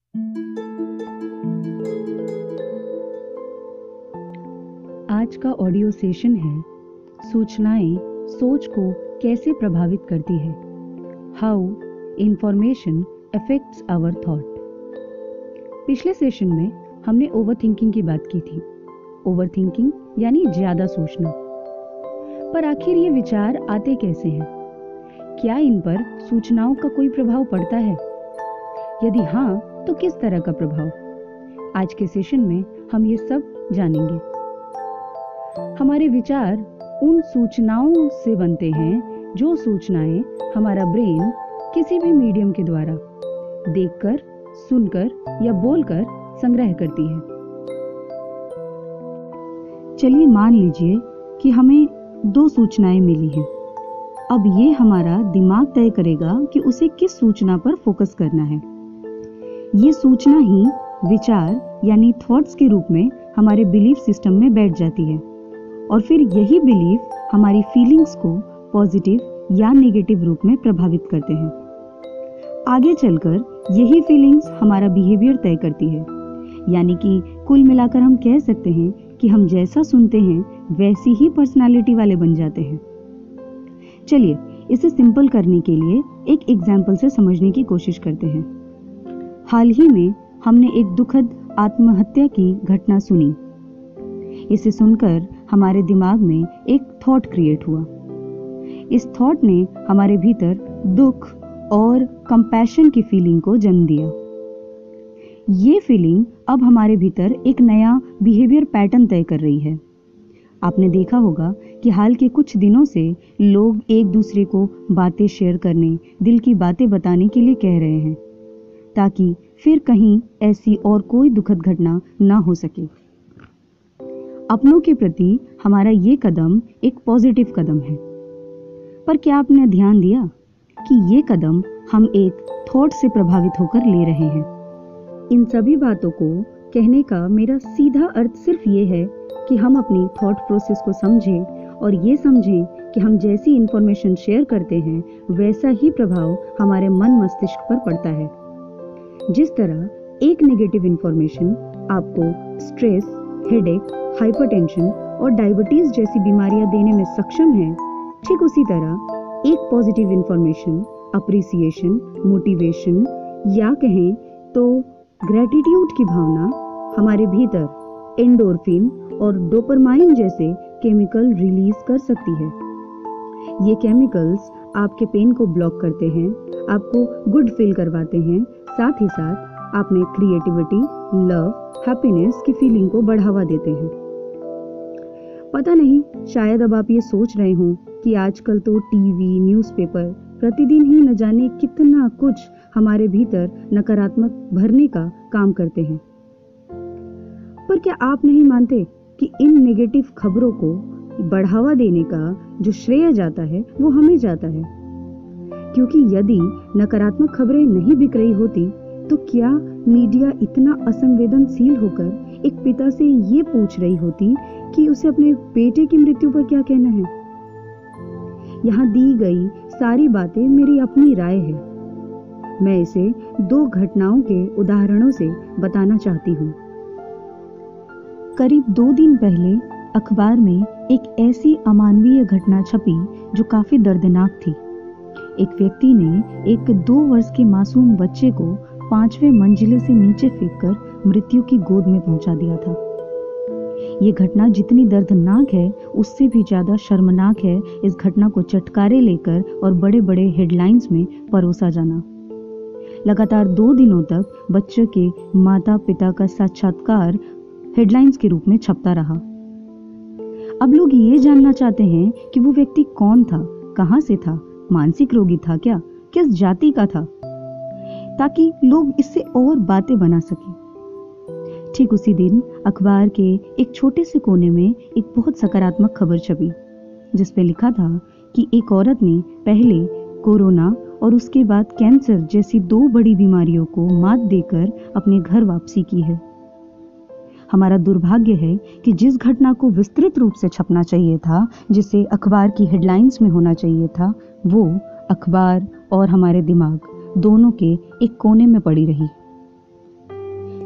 आज का audio session है सूचनाएं सोच को कैसे प्रभावित करती है, how information affects our thought. पिछले सेशन में हमने ओवरथिंकिंग की बात की थी। ओवरथिंकिंग यानी ज्यादा सोचना। पर आखिर ये विचार आते कैसे हैं? क्या इन पर सूचनाओं का कोई प्रभाव पड़ता है? यदि हाँ, तो किस तरह का प्रभाव? आज के सेशन में हम ये सब जानेंगे। हमारे विचार उन सूचनाओं से बनते हैं जो सूचनाएं हमारा ब्रेन किसी भी मीडियम के द्वारा देखकर, सुनकर या बोलकर संग्रह करती है। चलिए मान लीजिए कि हमें 2 सूचनाएं मिली हैं। अब ये हमारा दिमाग तय करेगा कि उसे किस सूचना पर फोकस करना है। ये सूचना ही विचार यानी थॉट्स के रूप में हमारे बिलीफ सिस्टम में बैठ जाती है और फिर यही बिलीफ हमारी फीलिंग्स को पॉजिटिव या नेगेटिव रूप में प्रभावित करते हैं। आगे चलकर यही फीलिंग्स हमारा बिहेवियर तय करती है। यानी कि कुल मिलाकर हम कह सकते हैं कि हम जैसा सुनते हैं वैसी ही पर्सनालिटी वाले बन जाते हैं। चलिए इसे सिंपल करने के लिए एक एग्जाम्पल से समझने की कोशिश करते हैं। हाल ही में हमने एक दुखद आत्महत्या की घटना सुनी। इसे सुनकर हमारे दिमाग में एक थॉट क्रिएट हुआ। इस थॉट ने हमारे भीतर दुख और कंपैशन की फीलिंग को जन्म दिया। ये फीलिंग अब हमारे भीतर एक नया बिहेवियर पैटर्न तय कर रही है। आपने देखा होगा कि हाल के कुछ दिनों से लोग एक दूसरे को बातें शेयर करने, दिल की बातें बताने के लिए कह रहे हैं, ताकि फिर कहीं ऐसी और कोई दुखद घटना ना हो सके। अपनों के प्रति हमारा ये कदम एक पॉजिटिव कदम है। पर क्या आपने ध्यान दिया कि ये कदम हम एक थॉट से प्रभावित होकर ले रहे हैं? इन सभी बातों को कहने का मेरा सीधा अर्थ सिर्फ ये है कि हम अपनी थॉट प्रोसेस को समझें और ये समझें कि हम जैसी इंफॉर्मेशन शेयर करते हैं वैसा ही प्रभाव हमारे मन मस्तिष्क पर पड़ता है। जिस तरह एक नेगेटिव इंफॉर्मेशन आपको स्ट्रेस, हेडेक, हाइपरटेंशन और डायबिटीज जैसी बीमारियां देने में सक्षम है, ठीक उसी तरह एक पॉजिटिव इंफॉर्मेशन अप्रिसिएशन, मोटिवेशन या कहें तो ग्रेटिट्यूड की भावना हमारे भीतर एंडोर्फिन और डोपामाइन जैसे केमिकल रिलीज कर सकती है। ये केमिकल्स आपके पेन को ब्लॉक करते हैं, आपको गुड फील करवाते हैं, साथ ही साथ आप में क्रिएटिविटी, लव, हैप्पीनेस की फीलिंग को बढ़ावा देते हैं। पता नहीं, शायद अब आप ये सोच रहे हों कि आजकल तो टीवी, न्यूज़पेपर प्रतिदिन ही न जाने कितना कुछ हमारे भीतर नकारात्मक भरने का काम करते हैं। पर क्या आप नहीं मानते कि इन नेगेटिव खबरों को बढ़ावा देने का जो श्रेय जाता है वो हमें जाता है? क्योंकि यदि नकारात्मक खबरें नहीं बिक रही होती तो क्या मीडिया इतना असंवेदनशील होकर एक पिता से ये पूछ रही होती कि उसे अपने बेटे की मृत्यु पर क्या कहना है? यहाँ दी गई सारी बातें मेरी अपनी राय है। मैं इसे 2 घटनाओं के उदाहरणों से बताना चाहती हूँ। करीब 2 दिन पहले अखबार में एक ऐसी अमानवीय घटना छपी जो काफी दर्दनाक थी। एक व्यक्ति ने एक 2 वर्ष के मासूम बच्चे को 5वें मंजिले से नीचे फेंककर मृत्यु की गोद में पहुंचा दिया था। ये घटना जितनी दर्दनाक है उससे भी ज्यादा शर्मनाक है इस घटना को चटकारे लेकर और बड़े बड़े हेडलाइंस में परोसा जाना। लगातार 2 दिनों तक बच्चे के माता पिता का साक्षात्कार हेडलाइंस के रूप में छपता रहा। अब लोग ये जानना चाहते हैं कि वो व्यक्ति कौन था, कहां से था, मानसिक रोगी था क्या, किस जाति का था, ताकि लोग इससे और बातें बना सकें। ठीक उसी दिन अखबार के एक छोटे से कोने में एक बहुत सकारात्मक खबर छपी, जिस पे लिखा था कि एक औरत ने पहले कोरोना और उसके बाद कैंसर जैसी 2 बड़ी बीमारियों को मात देकर अपने घर वापसी की है। हमारा दुर्भाग्य है कि जिस घटना को विस्तृत रूप से छपना चाहिए था, जिसे अखबार की हेडलाइंस में होना चाहिए था, वो अखबार और हमारे दिमाग दोनों के एक कोने में पड़ी रही।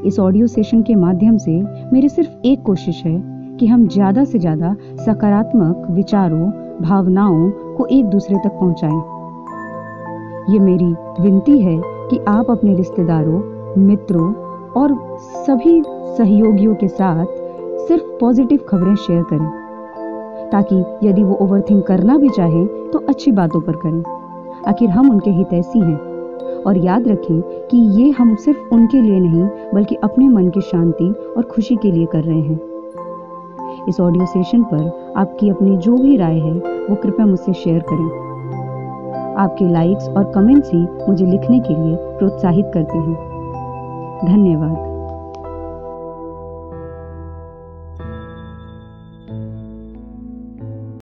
इस ऑडियो सेशन के माध्यम से मेरी सिर्फ एक कोशिश है कि हम ज़्यादा से ज़्यादा सकारात्मक विचारों, भावनाओं को एक दूसरे तक पहुंचाएं। ये मेरी विनती है कि आप अपने रिश्तेदारों, मित्रों और सभी सहयोगियों के साथ सिर्फ पॉजिटिव खबरें शेयर करें, ताकि यदि वो ओवरथिंक करना भी चाहें तो अच्छी बातों पर करें। आखिर हम उनके हितैषी हैं। और याद रखें कि ये हम सिर्फ उनके लिए नहीं बल्कि अपने मन की शांति और खुशी के लिए कर रहे हैं। इस ऑडियो सेशन पर आपकी अपनी जो भी राय है वो कृपया मुझसे शेयर करें। आपके लाइक्स और कमेंट्स ही मुझे लिखने के लिए प्रोत्साहित करते हैं। धन्यवाद।